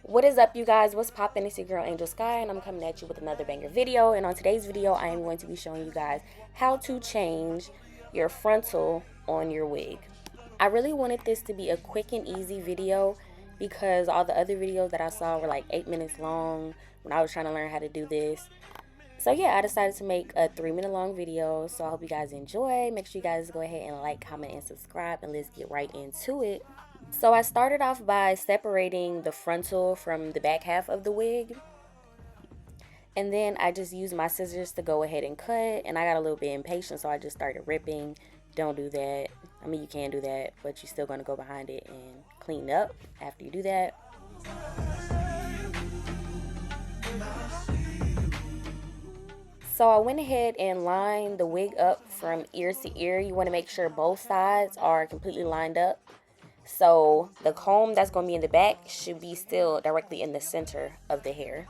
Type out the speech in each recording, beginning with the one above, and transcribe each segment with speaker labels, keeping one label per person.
Speaker 1: What is up, you guys? What's poppin'? It's your girl Angel Sky, and I'm coming at you with another banger video. And on today's video, I am going to be showing you guys how to change your frontal on your wig. I really wanted this to be a quick and easy video because all the other videos that I saw were like 8 minutes long when I was trying to learn how to do this. So yeah, I decided to make a 3-minute long video. So I hope you guys enjoy. Make sure you guys go ahead and like, comment, and subscribe, and let's get right into it. So I started off by separating the frontal from the back half of the wig. And then I just used my scissors to go ahead and cut. And I got a little bit impatient, so I just started ripping. Don't do that. I mean, you can do that, but you're still going to go behind it and clean up after you do that. So I went ahead and lined the wig up from ear to ear. You want to make sure both sides are completely lined up. So the comb that's going to be in the back should be still directly in the center of the hair.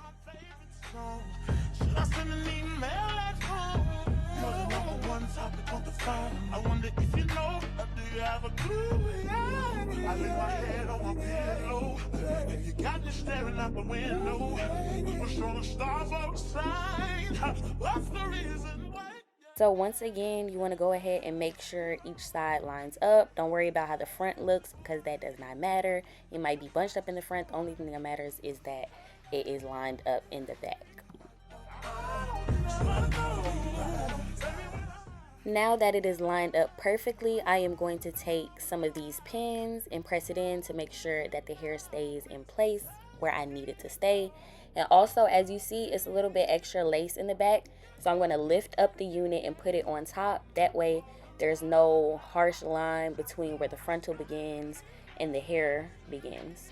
Speaker 1: So once again, you want to go ahead and make sure each side lines up. Don't worry about how the front looks because that does not matter. It might be bunched up in the front. The only thing that matters is that it is lined up in the back. Now that it is lined up perfectly, I am going to take some of these pins and press it in to make sure that the hair stays in place where I need it to stay. And also, as you see, it's a little bit extra lace in the back. So I'm going to lift up the unit and put it on top. That way, there's no harsh line between where the frontal begins and the hair begins.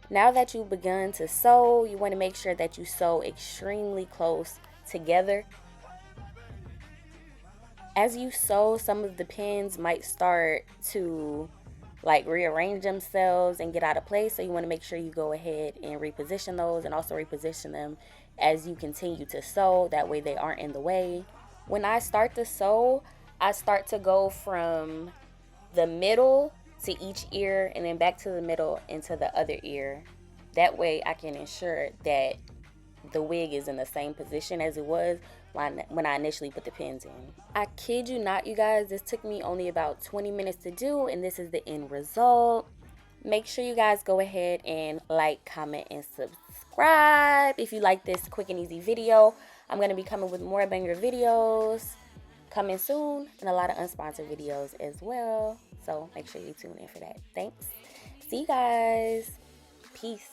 Speaker 1: Now that you've begun to sew, you want to make sure that you sew extremely close together. As you sew, some of the pins might start to like rearrange themselves and get out of place, so you want to make sure you go ahead and reposition those, and also reposition them as you continue to sew. That way they aren't in the way. When I start to sew, I start to go from the middle to each ear and then back to the middle into the other ear. That way I can ensure that the wig is in the same position as it was when I initially put the pins in. I kid you not, you guys, this took me only about 20 minutes to do, and this is the end result. Make sure you guys go ahead and like, comment, and subscribe if you like this quick and easy video. I'm going to be coming with more banger videos coming soon, and a lot of unsponsored videos as well. So make sure you tune in for that. Thanks. See you guys. Peace.